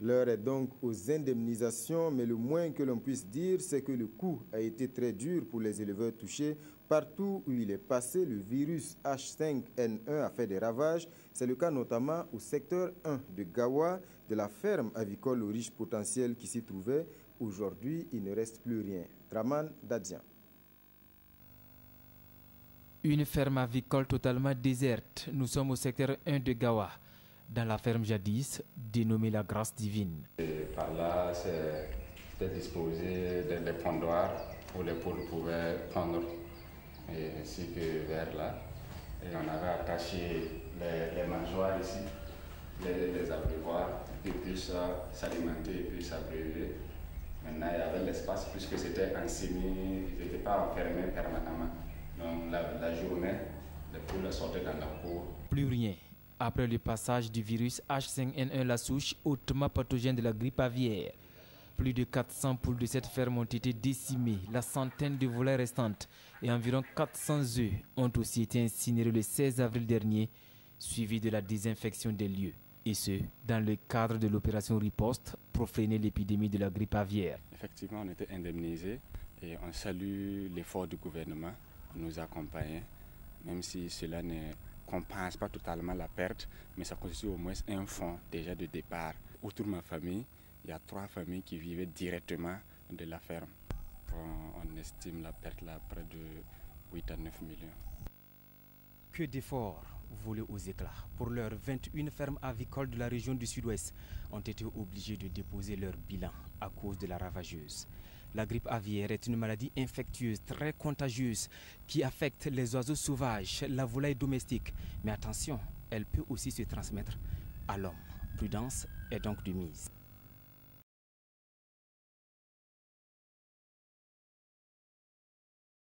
L'heure est donc aux indemnisations, mais le moins que l'on puisse dire, c'est que le coup a été très dur pour les éleveurs touchés. Partout où il est passé, le virus H5N1 a fait des ravages. C'est le cas notamment au secteur 1 de Gawa, de la ferme avicole au riche potentiel qui s'y trouvait. Aujourd'hui, il ne reste plus rien. Draman Dadian. Une ferme avicole totalement déserte. Nous sommes au secteur 1 de Gawa, dans la ferme jadis dénommée la Grâce Divine. Et par là, c'était disposé des pondoirs où les poules pouvaient pondre, ainsi que vers là. Et on avait attaché les mangeoires ici, les abreuvoirs, et puis ça s'alimenter et puis s'abreuver. Maintenant, il y avait l'espace puisque c'était en semi, ils n'étaient pas enfermés permanemment. Donc la journée, les poules sortaient dans la cour. Plus rien. Après le passage du virus H5N1, la souche hautement pathogène de la grippe aviaire. Plus de 400 poules de cette ferme ont été décimées, la centaine de volailles restantes et environ 400 œufs ont aussi été incinérés le 16 avril dernier, suivi de la désinfection des lieux. Et ce, dans le cadre de l'opération Riposte pour freiner l'épidémie de la grippe aviaire. Effectivement, on était indemnisés et on salue l'effort du gouvernement de nous accompagner, même si cela ne compense pas totalement la perte, mais ça constitue au moins un fonds déjà de départ. Autour de ma famille, il y a 3 familles qui vivaient directement de la ferme. On estime la perte là près de 8 à 9 millions. Que d'efforts volés aux éclats. Pour l'heure, 21 fermes avicoles de la région du Sud-Ouest ont été obligées de déposer leur bilan à cause de la ravageuse. La grippe aviaire est une maladie infectieuse très contagieuse qui affecte les oiseaux sauvages, la volaille domestique. Mais attention, elle peut aussi se transmettre à l'homme. Prudence est donc de mise.